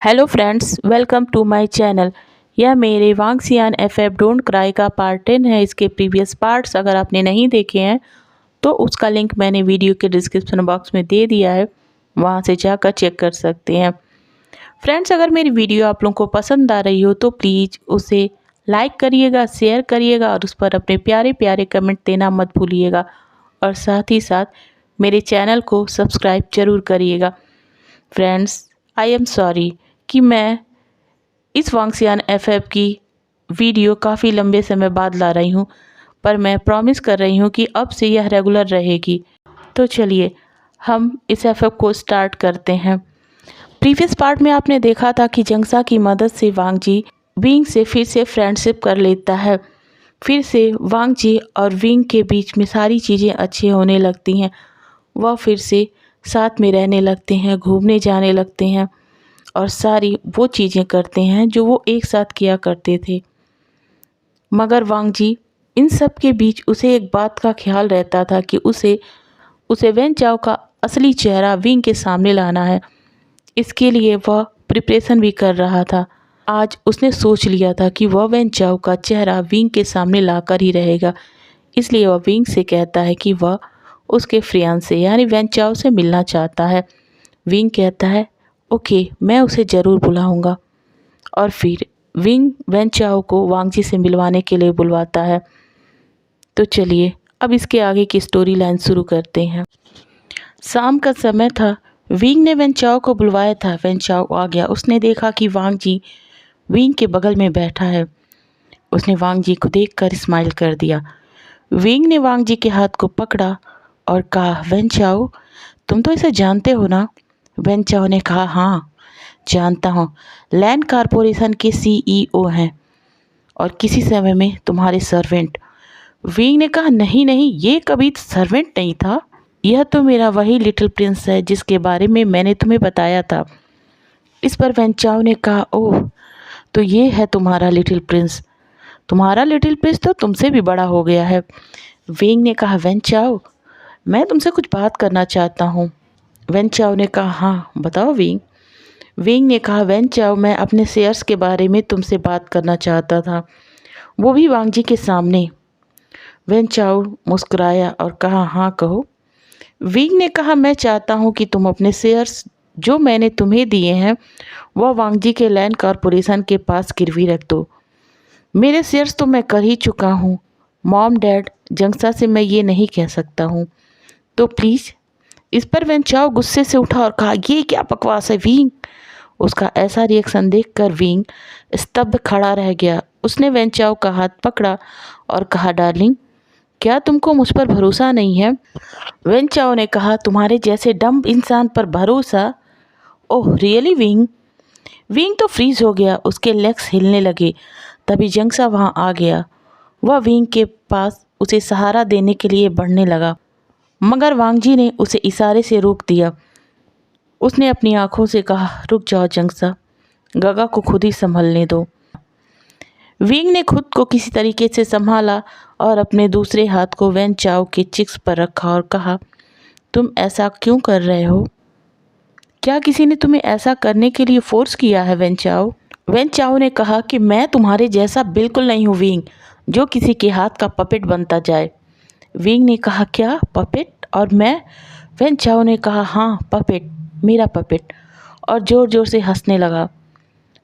Hello friends, welcome to my channel. यह मेरे Wangxian FF don't cry का part 10 है। इसके प्रीवियस पार्ट्स अगर आपने नहीं देखे हैं तो उसका लिंक मैंने वीडियो के डिस्क्रिप्शन बॉक्स में दे दिया है, वहां से जाकर चेक कर सकते हैं। फ्रेंड्स, अगर मेरी वीडियो आप लोगों को पसंद आ रही हो तो प्लीज़ उसे लाइक करिएगा, शेयर करिएगा और उस पर अपने प्यारे प्यारे कमेंट देना मत भूलिएगा। और साथ ही साथ मेरे चैनल को सब्सक्राइब जरूर करिएगा। फ्रेंड्स, आई एम सॉरी कि मैं इस वांगसियान एफएफ की वीडियो काफ़ी लंबे समय बाद ला रही हूँ, पर मैं प्रॉमिस कर रही हूँ कि अब से यह रेगुलर रहेगी। तो चलिए हम इस एफएफ को स्टार्ट करते हैं। प्रीवियस पार्ट में आपने देखा था कि जंगसा की मदद से वांग जी विंग से फिर से फ्रेंडशिप कर लेता है। फिर से वांग जी और विंग के बीच में सारी चीज़ें अच्छी होने लगती हैं। वह फिर से साथ में रहने लगते हैं, घूमने जाने लगते हैं और सारी वो चीज़ें करते हैं जो वो एक साथ किया करते थे। मगर वांग जी इन सब के बीच उसे एक बात का ख्याल रहता था कि उसे वेन चाओ का असली चेहरा विंग के सामने लाना है। इसके लिए वह प्रिपरेशन भी कर रहा था। आज उसने सोच लिया था कि वह वेन चाओ का चेहरा विंग के सामने लाकर ही रहेगा। इसलिए वह विंग से कहता है कि वह उसके फियांसे यानी वेन चाओ से मिलना चाहता है। विंग कहता है ओके, मैं उसे ज़रूर बुलाऊंगा। और फिर विंग वेन चाओ को वांग जी से मिलवाने के लिए बुलवाता है। तो चलिए अब इसके आगे की स्टोरी लाइन शुरू करते हैं। शाम का समय था। विंग ने वेन चाओ को बुलवाया था। वेन चाओ आ गया। उसने देखा कि वांग जी विंग के बगल में बैठा है। उसने वांग जी को देखकर स्माइल कर दिया। विंग ने वांग जी के हाथ को पकड़ा और कहा, वेन चाओ, तुम तो इसे जानते हो ना? वेन चाओ ने कहा, हाँ जानता हूँ। लैंड कारपोरेशन के सीईओ हैं और किसी समय में तुम्हारे सर्वेंट। विंग ने कहा, नहीं नहीं, ये कभी सर्वेंट नहीं था। यह तो मेरा वही लिटिल प्रिंस है जिसके बारे में मैंने तुम्हें बताया था। इस पर वेन चाओ ने कहा, ओह, तो ये है तुम्हारा लिटिल प्रिंस। तुम्हारा लिटिल प्रिंस तो तुमसे भी बड़ा हो गया है। विंग ने कहा, वेन चाओ, मैं तुमसे कुछ बात करना चाहता हूँ। वेन चाओ ने कहा, हाँ बताओ विंग। विंग ने कहा, वेन चाओ, मैं अपने शेयर्स के बारे में तुमसे बात करना चाहता था, वो भी वांग जी के सामने। वेन चाओ मुस्कुराया और कहा, हाँ कहो। विंग ने कहा, मैं चाहता हूँ कि तुम अपने शेयर्स जो मैंने तुम्हें दिए हैं वह वांग जी के लैंड कॉरपोरेशन के पास गिरवी रख दो। मेरे शेयर्स तो मैं कर ही चुका हूँ। मॉम डैड जंगसा से मैं ये नहीं कह सकता हूँ, तो प्लीज़। इस पर वेन चाओ गुस्से से उठा और कहा, ये क्या बकवास है विंग। उसका ऐसा रिएक्शन देखकर विंग स्तब्ध खड़ा रह गया। उसने वेन चाओ का हाथ पकड़ा और कहा, डार्लिंग, क्या तुमको मुझ पर भरोसा नहीं है? वेन चाओ ने कहा, तुम्हारे जैसे डम्ब इंसान पर भरोसा? Oh really wing. विंग तो फ्रीज हो गया। उसके लेग्स हिलने लगे। तभी जंगसा वहाँ आ गया। वह विंग के पास उसे सहारा देने के लिए बढ़ने लगा, मगर वांग जी ने उसे इशारे से रोक दिया। उसने अपनी आंखों से कहा, रुक जाओ जंगसा, गगा को खुद ही संभलने दो। विंग ने खुद को किसी तरीके से संभाला और अपने दूसरे हाथ को वेन चाओ के चिक्स पर रखा और कहा, तुम ऐसा क्यों कर रहे हो? क्या किसी ने तुम्हें ऐसा करने के लिए फोर्स किया है वेन चाओ? वेन चाओ ने कहा कि मैं तुम्हारे जैसा बिल्कुल नहीं हूँ विंग, जो किसी के हाथ का पपेट बनता जाए। विंग ने कहा, क्या पपेट? और मैं? वेन चाओ ने कहा, हाँ पपेट, मेरा पपेट, और ज़ोर ज़ोर से हंसने लगा।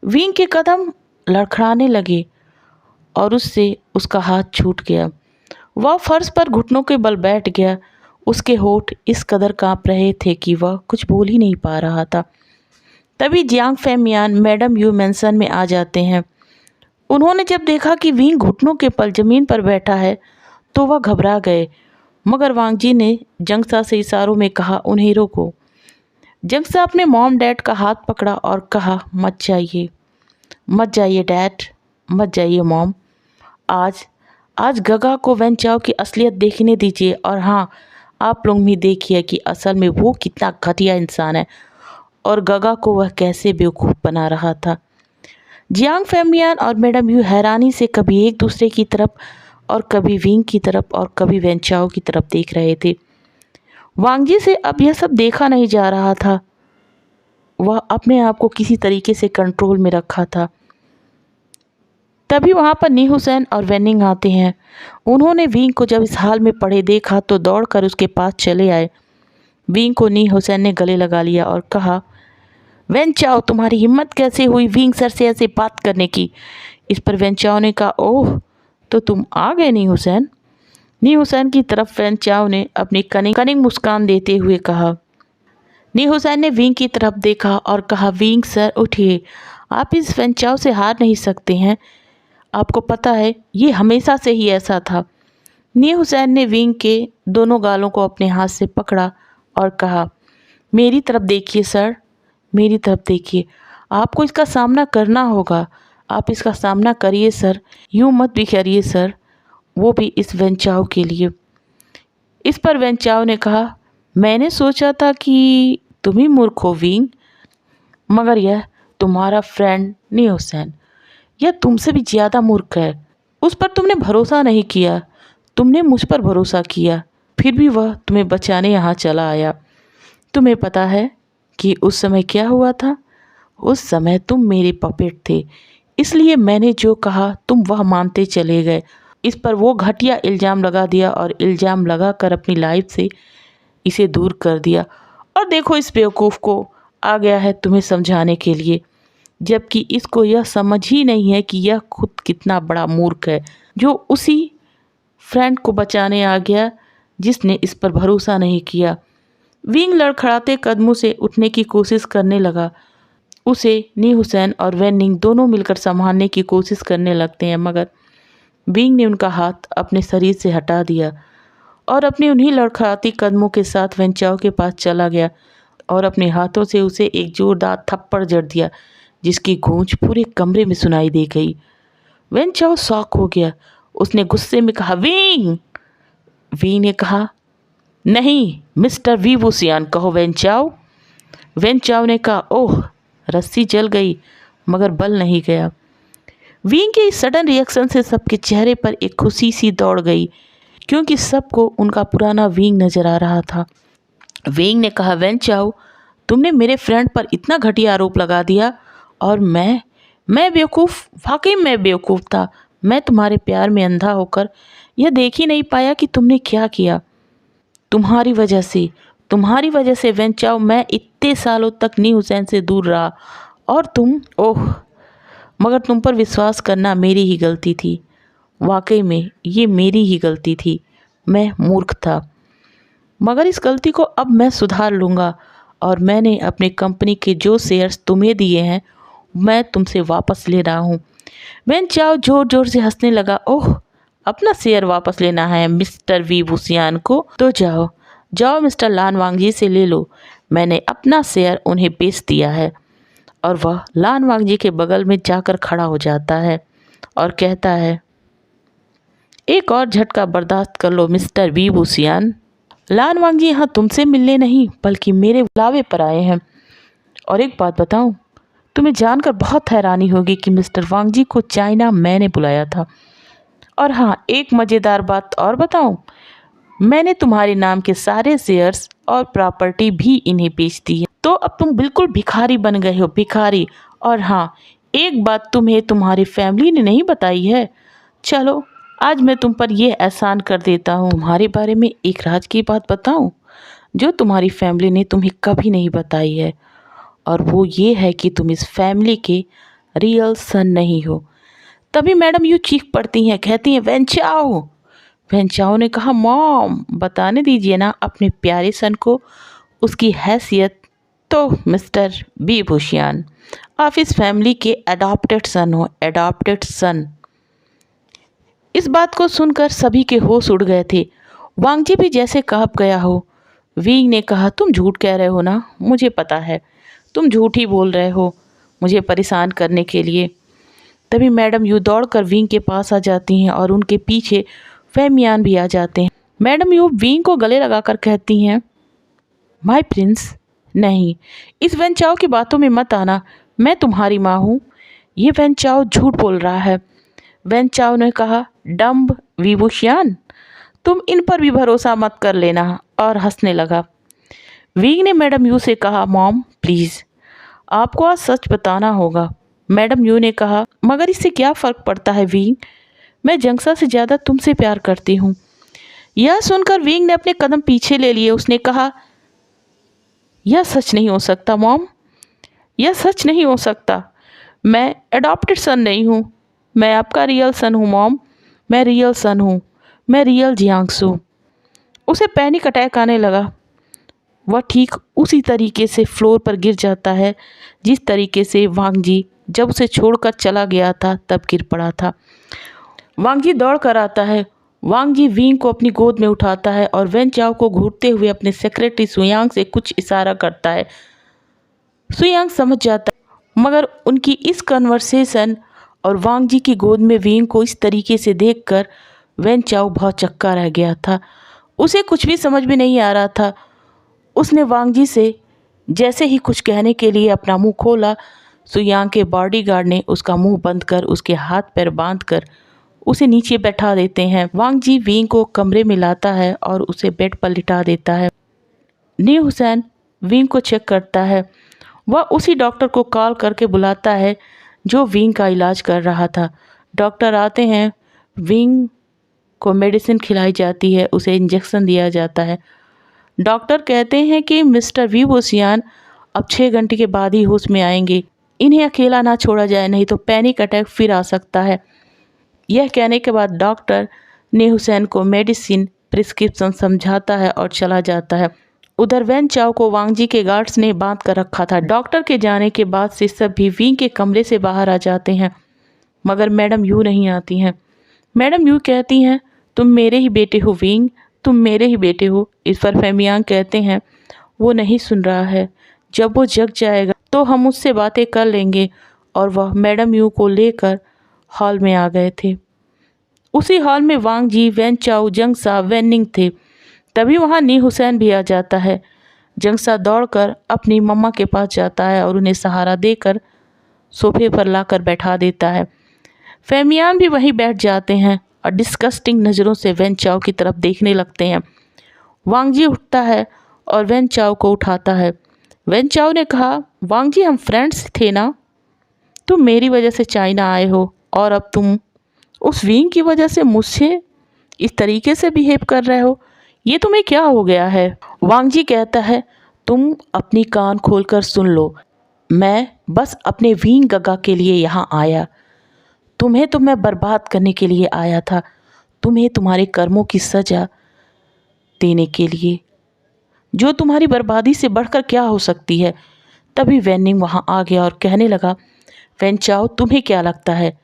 विंग के कदम लड़खड़ाने लगे और उससे उसका हाथ छूट गया। वह फर्श पर घुटनों के बल बैठ गया। उसके होठ इस कदर कांप रहे थे कि वह कुछ बोल ही नहीं पा रहा था। तभी जियांग फेमियान मैडम यू मेंशन में आ जाते हैं। उन्होंने जब देखा कि विंग घुटनों के पल जमीन पर बैठा है तो वह घबरा गए, मगर वांग जी ने जंगसा से इशारों में कहा, उन्हें रोको। जंगसा अपने मॉम डैड का हाथ पकड़ा और कहा, मत जाइए, मत जाइए डैड, मत जाइए मॉम। आज आज गगा को वेन चाओ की असलियत देखने दीजिए, और हाँ, आप लोग भी देखिए कि असल में वो कितना घटिया इंसान है और गगा को वह कैसे बेवकूफ़ बना रहा था। जियांग फेमियान और मैडम यू हैरानी से कभी एक दूसरे की तरफ और कभी विंग की तरफ और कभी वेन चाओ की तरफ देख रहे थे। वांग जी से अब यह सब देखा नहीं जा रहा था। वह अपने आप को किसी तरीके से कंट्रोल में रखा था। तभी वहाँ पर नी हुसैन और वेनिंग आते हैं। उन्होंने विंग को जब इस हाल में पड़े देखा तो दौड़कर उसके पास चले आए। विंग को नी हुसैन ने गले लगा लिया और कहा, वेन चाओ, तुम्हारी हिम्मत कैसे हुई विंग सर से ऐसे बात करने की। इस पर वेन चाओ ने कहा, ओह तो तुम आ गए नी हुसैन। नी हुसैन की तरफ वेन चाओ ने अपनी कनिंग मुस्कान देते हुए कहा। नी हुसैन ने विंग की तरफ देखा और कहा, विंग सर उठिए, आप इस वेन चाओ से हार नहीं सकते हैं। आपको पता है ये हमेशा से ही ऐसा था। नी हुसैन ने विंग के दोनों गालों को अपने हाथ से पकड़ा और कहा, मेरी तरफ देखिए सर, मेरी तरफ देखिए, आपको इसका सामना करना होगा। आप इसका सामना करिए सर, यूँ मत बिखरिए सर, वो भी इस वेन चाओ के लिए। इस पर वेन चाओ ने कहा, मैंने सोचा था कि तुम ही मूर्ख हो विंग, मगर यह तुम्हारा फ्रेंड नी हुसैन यह तुमसे भी ज़्यादा मूर्ख है। उस पर तुमने भरोसा नहीं किया, तुमने मुझ पर भरोसा किया, फिर भी वह तुम्हें बचाने यहाँ चला आया। तुम्हें पता है कि उस समय क्या हुआ था? उस समय तुम मेरे पपेट थे, इसलिए मैंने जो कहा तुम वह मानते चले गए। इस पर वो घटिया इल्ज़ाम लगा दिया और इल्ज़ाम लगा कर अपनी लाइफ से इसे दूर कर दिया। और देखो इस बेवकूफ़ को आ गया है तुम्हें समझाने के लिए, जबकि इसको यह समझ ही नहीं है कि यह खुद कितना बड़ा मूर्ख है, जो उसी फ्रेंड को बचाने आ गया जिसने इस पर भरोसा नहीं किया। विंग लड़खड़ाते कदमों से उठने की कोशिश करने लगा। उसे नी हुसैन और वेनिंग दोनों मिलकर संभालने की कोशिश करने लगते हैं, मगर विंग ने उनका हाथ अपने शरीर से हटा दिया और अपनी उन्हीं लड़खड़ाती कदमों के साथ वेन चाओ के पास चला गया और अपने हाथों से उसे एक जोरदार थप्पड़ जड़ दिया, जिसकी गूंज पूरे कमरे में सुनाई दे गई। वेन चाओ शॉक हो गया। उसने गुस्से में कहा, विंग। विंग ने कहा, नहीं मिस्टर वी वुसियान कहो वेन चाओ। वेन चाओ ने कहा, ओह रस्सी जल गई मगर बल नहीं गया। विंग के इस सडन रिएक्शन से सबके चेहरे पर एक खुशी सी दौड़ गई, क्योंकि सबको उनका पुराना विंग नजर आ रहा था। विंग ने कहा, वेन चाओ, तुमने मेरे फ्रेंड पर इतना घटिया आरोप लगा दिया और मैं बेवकूफ़, वाकई मैं बेवकूफ़ था। मैं तुम्हारे प्यार में अंधा होकर यह देख ही नहीं पाया कि तुमने क्या किया। तुम्हारी वजह से वेन चाओ, मैं इतने सालों तक नी हुसैन से दूर रहा और तुम, ओह मगर तुम पर विश्वास करना मेरी ही गलती थी। वाकई में ये मेरी ही गलती थी, मैं मूर्ख था, मगर इस गलती को अब मैं सुधार लूँगा और मैंने अपनी कंपनी के जो शेयर्स तुम्हें दिए हैं मैं तुमसे वापस ले रहा हूँ। वेन चाओ जोर जोर से हंसने लगा। ओह अपना शेयर वापस लेना है मिस्टर वी वुसियान को, तो जाओ मिस्टर लान वांगजी से ले लो, मैंने अपना शेयर उन्हें बेच दिया है। और वह लान वांगजी के बगल में जाकर खड़ा हो जाता है और कहता है, एक और झटका बर्दाश्त कर लो मिस्टर वी वुसियान। लान वांगजी यहाँ तुमसे मिलने नहीं बल्कि मेरे बुलावे पर आए हैं। और एक बात बताऊं, तुम्हें जानकर बहुत हैरानी होगी कि मिस्टर वांगजी को चाइना मैंने बुलाया था। और हाँ, एक मज़ेदार बात और बताऊं, मैंने तुम्हारे नाम के सारे शेयर्स और प्रॉपर्टी भी इन्हें बेच दी है। तो अब तुम बिल्कुल भिखारी बन गए हो, भिखारी। और हाँ, एक बात तुम्हें तुम्हारी फैमिली ने नहीं बताई है। चलो आज मैं तुम पर यह एहसान कर देता हूँ। तुम्हारे बारे में एक राज की बात बताऊँ जो तुम्हारी फैमिली ने तुम्हें कभी नहीं बताई है, और वो ये है कि तुम इस फैमिली के रियल सन नहीं हो। तभी मैडम यूँ चीख पड़ती हैं, कहती हैं, वेन चाओ। वेन चाओ ने कहा, मॉम बताने दीजिए ना अपने प्यारे सन को उसकी हैसियत। तो मिस्टर बी वुसियान, आप इस फैमिली के अडॉप्टेड सन हो, अडॉप्टेड सन। इस बात को सुनकर सभी के होश उड़ गए थे। वांगजी भी जैसे काँप गया हो। विंग ने कहा, तुम झूठ कह रहे हो ना, मुझे पता है तुम झूठ ही बोल रहे हो मुझे परेशान करने के लिए। तभी मैडम यू दौड़कर विंग के पास आ जाती हैं और उनके पीछे फेमियान भी आ जाते हैं। मैडम यू विंग को गले लगाकर कहती हैं, माय प्रिंस, नहीं इस वेन चाओ की बातों में मत आना, मैं तुम्हारी माँ हूँ। ये वेन चाओ झूठ बोल रहा है। वेन चाओ ने कहा, डम्ब वी वुसियान, तुम इन पर भी भरोसा मत कर लेना, और हंसने लगा। विंग ने मैडम यू से कहा, मॉम प्लीज़ आपको आज सच बताना होगा। मैडम यू ने कहा, मगर इससे क्या फ़र्क पड़ता है विंग, मैं जंक्सा से ज़्यादा तुमसे प्यार करती हूँ। यह सुनकर विंग ने अपने कदम पीछे ले लिए। उसने कहा, यह सच नहीं हो सकता मॉम, यह सच नहीं हो सकता। मैं एडॉप्टेड सन नहीं हूँ, मैं आपका रियल सन हूँ मॉम, मैं रियल सन हूँ, मैं रियल जियांगसू। उसे पैनिक अटैक आने लगा। वह ठीक उसी तरीके से फ्लोर पर गिर जाता है जिस तरीके से वांगजी जब उसे छोड़कर चला गया था तब गिर पड़ा था। वांगजी दौड़ कर आता है। वांगजी विंग को अपनी गोद में उठाता है और वेन चाओ को घूरते हुए अपने सेक्रेटरी सुयांग से कुछ इशारा करता है। सुयांग समझ जाता है, मगर उनकी इस कन्वर्सेशन और वांगजी की गोद में विंग को इस तरीके से देखकर वेन चाओ बहुत चक्का रह गया था। उसे कुछ भी समझ में नहीं आ रहा था। उसने वांगजी से जैसे ही कुछ कहने के लिए अपना मुंह खोला, सुयांग के बॉडीगार्ड ने उसका मुंह बंद कर उसके हाथ पैर बांध कर उसे नीचे बैठा देते हैं। वांगजी विंग को कमरे में लाता है और उसे बेड पर लिटा देता है। नी हुसैन विंग को चेक करता है। वह उसी डॉक्टर को कॉल करके बुलाता है जो विंग का इलाज कर रहा था। डॉक्टर आते हैं। विंग को मेडिसिन खिलाई जाती है, उसे इंजेक्शन दिया जाता है। डॉक्टर कहते हैं कि मिस्टर वी वोसियान अब 6 घंटे के बाद ही होश में आएंगे। इन्हें अकेला ना छोड़ा जाए, नहीं तो पैनिक अटैक फिर आ सकता है। यह कहने के बाद डॉक्टर ने हुसैन को मेडिसिन प्रिस्क्रिप्शन समझाता है और चला जाता है। उधर वेन चाओ को वांगजी के गार्ड्स ने बांध कर रखा था। डॉक्टर के जाने के बाद से सभी विंग के कमरे से बाहर आ जाते हैं, मगर मैडम यू नहीं आती हैं। मैडम यू कहती हैं, तुम मेरे ही बेटे हो विंग, तुम मेरे ही बेटे हो। इस पर फेमियांग कहते हैं, वो नहीं सुन रहा है, जब वो जग जाएगा तो हम उससे बातें कर लेंगे। और वह मैडम यू को लेकर हॉल में आ गए थे। उसी हॉल में वांगजी, वेन चाओ, जंगसा, वेनिंग थे। तभी वहाँ नी हुसैन भी आ जाता है। जंगसा दौड़कर अपनी मम्मा के पास जाता है और उन्हें सहारा देकर सोफे पर लाकर बैठा देता है। फेमियान भी वहीं बैठ जाते हैं और डिस्कस्टिंग नज़रों से वेन चाओ की तरफ देखने लगते हैं। वांगजी उठता है और वेन चाओ को उठाता है। वेन चाओ ने कहा, वांगजी हम फ्रेंड्स थे ना, तुम मेरी वजह से चाइना आए हो और अब तुम उस विंग की वजह से मुझसे इस तरीके से बिहेव कर रहे हो, ये तुम्हें क्या हो गया है। वांगजी कहता है, तुम अपनी कान खोलकर सुन लो, मैं बस अपने विंग गगा के लिए यहाँ आया। तुम्हें तो मैं बर्बाद करने के लिए आया था, तुम्हें तुम्हारे कर्मों की सज़ा देने के लिए, जो तुम्हारी बर्बादी से बढ़कर क्या हो सकती है। तभी वेनिंग वहाँ आ गया और कहने लगा, वेन चाओ तुम्हें क्या लगता है,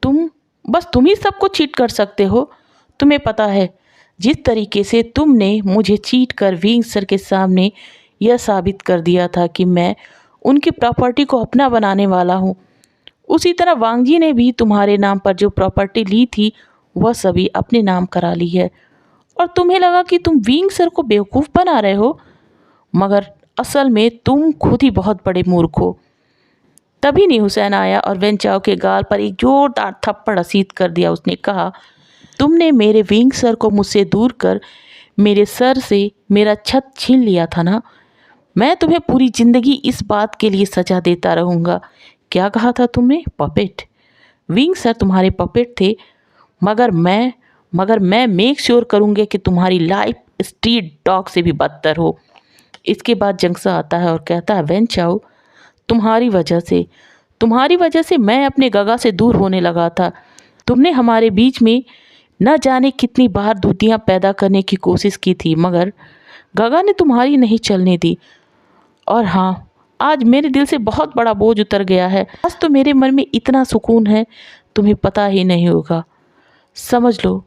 तुम ही सबको चीट कर सकते हो। तुम्हें पता है जिस तरीके से तुमने मुझे चीट कर विंग सर के सामने यह साबित कर दिया था कि मैं उनकी प्रॉपर्टी को अपना बनाने वाला हूँ, उसी तरह वांगजी ने भी तुम्हारे नाम पर जो प्रॉपर्टी ली थी वह सभी अपने नाम करा ली है। और तुम्हें लगा कि तुम विंग सर को बेवकूफ़ बना रहे हो, मगर असल में तुम खुद ही बहुत बड़े मूर्ख हो। तभी नी हुसैन आया और वेन चाओ के गाल पर एक जोरदार थप्पड़ रसीद कर दिया। उसने कहा, तुमने मेरे विंग सर को मुझसे दूर कर मेरे सर से मेरा छत छीन लिया था ना, मैं तुम्हें पूरी ज़िंदगी इस बात के लिए सज़ा देता रहूँगा। क्या कहा था तुमने, पपेट। विंग सर तुम्हारे पपेट थे, मगर मैं मेक श्योर करूँगी कि तुम्हारी लाइफ स्ट्रीट डॉग से भी बदतर हो। इसके बाद जंगसा आता है और कहता है, वेन चाओ तुम्हारी वजह से मैं अपने गगा से दूर होने लगा था। तुमने हमारे बीच में न जाने कितनी बार दूतियाँ पैदा करने की कोशिश की थी, मगर गगा ने तुम्हारी नहीं चलने दी। और हाँ, आज मेरे दिल से बहुत बड़ा बोझ उतर गया है। आज तो मेरे मन में इतना सुकून है, तुम्हें पता ही नहीं होगा। समझ लो,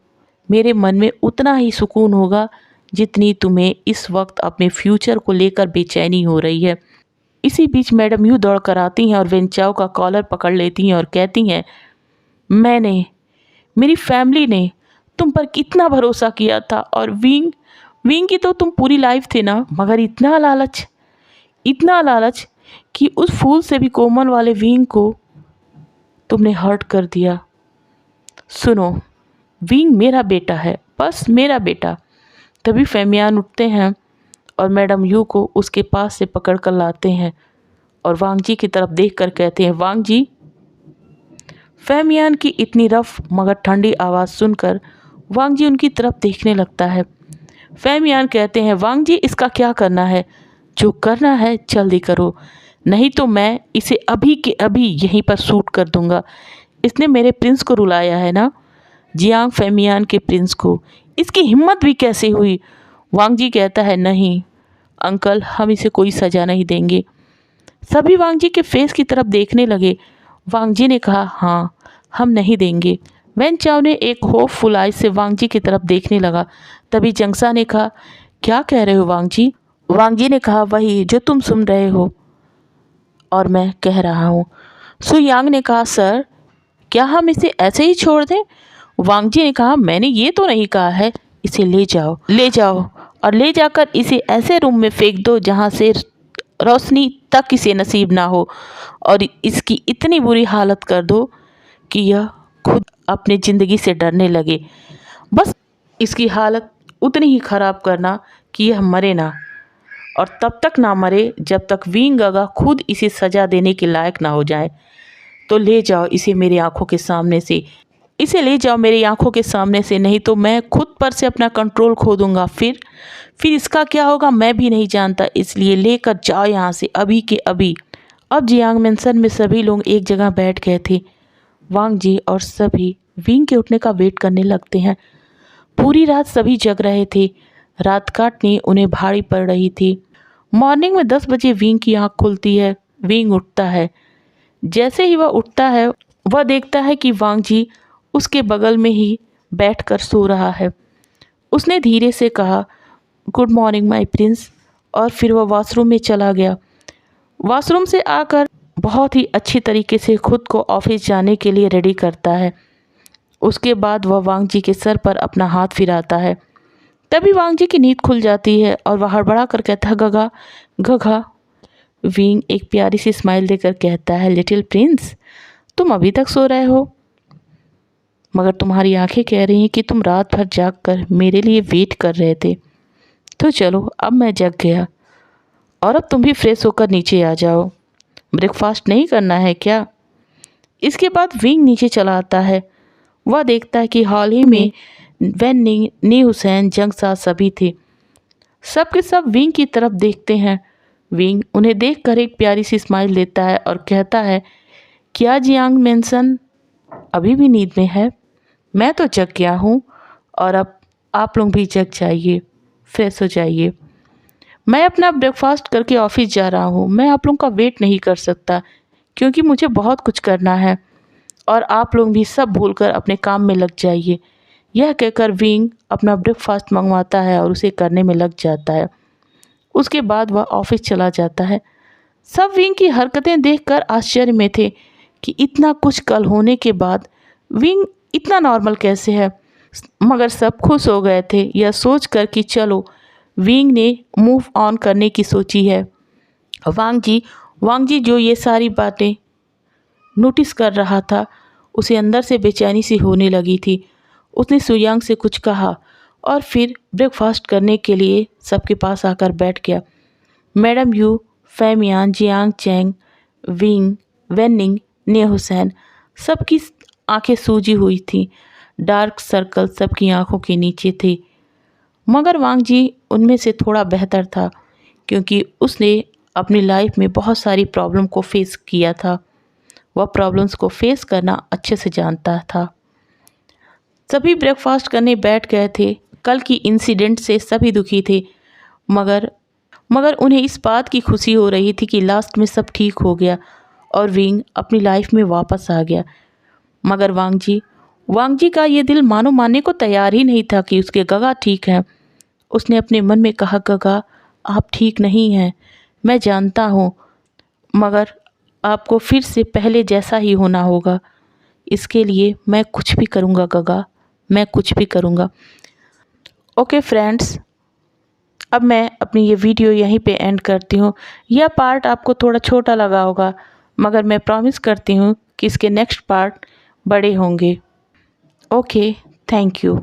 मेरे मन में उतना ही सुकून होगा जितनी तुम्हें इस वक्त अपने फ्यूचर को लेकर बेचैनी हो रही है। इसी बीच मैडम यू दौड़ कर आती हैं और वेन चाओ का कॉलर पकड़ लेती हैं और कहती हैं, मेरी फैमिली ने तुम पर कितना भरोसा किया था, और विंग की तो तुम पूरी लाइफ थे ना, मगर इतना लालच कि उस फूल से भी कोमल वाले विंग को तुमने हर्ट कर दिया। सुनो, विंग मेरा बेटा है, बस मेरा बेटा। तभी फेमियान उठते हैं और मैडम यू को उसके पास से पकड़ कर लाते हैं और वांग जी की तरफ देखकर कहते हैं, वांग जी। फेमियान की इतनी रफ मगर ठंडी आवाज़ सुनकर वांग जी उनकी तरफ देखने लगता है। फेमियान कहते हैं, वांग जी इसका क्या करना है? जो करना है जल्दी करो, नहीं तो मैं इसे अभी के अभी यहीं पर शूट कर दूंगा। इसने मेरे प्रिंस को रुलाया है ना, जियांग फेमियान के प्रिंस को। इसकी हिम्मत भी कैसे हुई? वांग जी कहता है, नहीं अंकल, हम इसे कोई सज़ा नहीं देंगे। सभी वांग जी के फेस की तरफ देखने लगे। वांग जी ने कहा, हाँ हम नहीं देंगे। वैन चाओ ने एक होपफुल आई से वांग जी की तरफ देखने लगा। तभी जंगसा ने कहा, क्या कह रहे हो वांग जी? वांग जी ने कहा, वही जो तुम सुन रहे हो और मैं कह रहा हूँ। सु यांग ने कहा, सर क्या हम इसे ऐसे ही छोड़ दें? वांग जी ने कहा, मैंने ये तो नहीं कहा है। इसे ले जाओ और ले जाकर इसे ऐसे रूम में फेंक दो जहाँ से रोशनी तक इसे नसीब ना हो, और इसकी इतनी बुरी हालत कर दो कि यह खुद अपनी ज़िंदगी से डरने लगे। बस इसकी हालत उतनी ही ख़राब करना कि यह मरे ना, और तब तक ना मरे जब तक विंग गगा खुद इसे सज़ा देने के लायक ना हो जाए। तो ले जाओ इसे मेरी आंखों के सामने से, इसे ले जाओ मेरी आंखों के सामने से, नहीं तो मैं खुद पर से अपना कंट्रोल खो दूंगा। फिर इसका क्या होगा मैं भी नहीं जानता, इसलिए लेकर जाओ यहाँ से अभी के अभी। अब जियांग मेंशन में सभी लोग एक जगह बैठ गए थे। वांग जी और सभी विंग के उठने का वेट करने लगते हैं। पूरी रात सभी जग रहे थे। रात काटनी उन्हें भारी पड़ रही थी। मॉर्निंग में 10 बजे विंग की आँख खुलती है। विंग उठता है। जैसे ही वह उठता है वह देखता है कि वांग जी उसके बगल में ही बैठकर सो रहा है। उसने धीरे से कहा, गुड मॉर्निंग माय प्रिंस, और फिर वह वॉशरूम में चला गया। वॉशरूम से आकर बहुत ही अच्छी तरीके से खुद को ऑफिस जाने के लिए रेडी करता है। उसके बाद वह वांग जी के सर पर अपना हाथ फिराता है। तभी वांग जी की नींद खुल जाती है और वह हड़बड़ा कर कहता है, गगा गगा। विंग एक प्यारी सी स्माइल देकर कहता है, लिटिल प्रिंस तुम अभी तक सो रहे हो, मगर तुम्हारी आंखें कह रही हैं कि तुम रात भर जाग कर मेरे लिए वेट कर रहे थे। तो चलो अब मैं जग गया और अब तुम भी फ्रेश होकर नीचे आ जाओ। ब्रेकफास्ट नहीं करना है क्या? इसके बाद विंग नीचे चला आता है। वह देखता है कि हॉल ही में वैन निंग, नी हुसैन, जंगसा सभी थे। सब के सब विंग की तरफ देखते हैं। विंग उन्हें देखकर एक प्यारी सी स्माइल देता है और कहता है, क्या जियांग मेंशन अभी भी नींद में है? मैं तो जग गया हूँ और अब आप लोग भी जग जाइए, फ्रेश हो जाइए। मैं अपना ब्रेकफास्ट करके ऑफिस जा रहा हूँ। मैं आप लोगों का वेट नहीं कर सकता क्योंकि मुझे बहुत कुछ करना है, और आप लोग भी सब भूलकर अपने काम में लग जाइए। यह कहकर विंग अपना ब्रेकफास्ट मंगवाता है और उसे करने में लग जाता है। उसके बाद वह ऑफिस चला जाता है। सब विंग की हरकतें देखकर आश्चर्य में थे कि इतना कुछ कल होने के बाद विंग इतना नॉर्मल कैसे है। मगर सब खुश हो गए थे यह सोचकर कि चलो विंग ने मूव ऑन करने की सोची है। वांग जी जो ये सारी बातें नोटिस कर रहा था, उसे अंदर से बेचैनी सी होने लगी थी। उसने सुयांग से कुछ कहा और फिर ब्रेकफास्ट करने के लिए सबके पास आकर बैठ गया। मैडम यू, फेमियान, जियांग चैंग, विंग, वेनिंग, ने हुसैन सबकी आंखें सूजी हुई थीं। डार्क सर्कल सबकी आंखों के नीचे थे, मगर वांग जी उनमें से थोड़ा बेहतर था क्योंकि उसने अपनी लाइफ में बहुत सारी प्रॉब्लम को फेस किया था। वह प्रॉब्लम्स को फेस करना अच्छे से जानता था। सभी ब्रेकफास्ट करने बैठ गए थे। कल की इंसिडेंट से सभी दुखी थे, मगर उन्हें इस बात की खुशी हो रही थी कि लास्ट में सब ठीक हो गया और विंग अपनी लाइफ में वापस आ गया। मगर वांग जी का ये दिल मानो मानने को तैयार ही नहीं था कि उसके गगा ठीक है। उसने अपने मन में कहा, गगा आप ठीक नहीं हैं, मैं जानता हूँ, मगर आपको फिर से पहले जैसा ही होना होगा। इसके लिए मैं कुछ भी करूँगा गगा, मैं कुछ भी करूँगा। ओके फ्रेंड्स, अब मैं अपनी ये वीडियो यहीं पे एंड करती हूँ। यह पार्ट आपको थोड़ा छोटा लगा होगा, मगर मैं प्रॉमिस करती हूँ कि इसके नेक्स्ट पार्ट बड़े होंगे। Okay, thank you.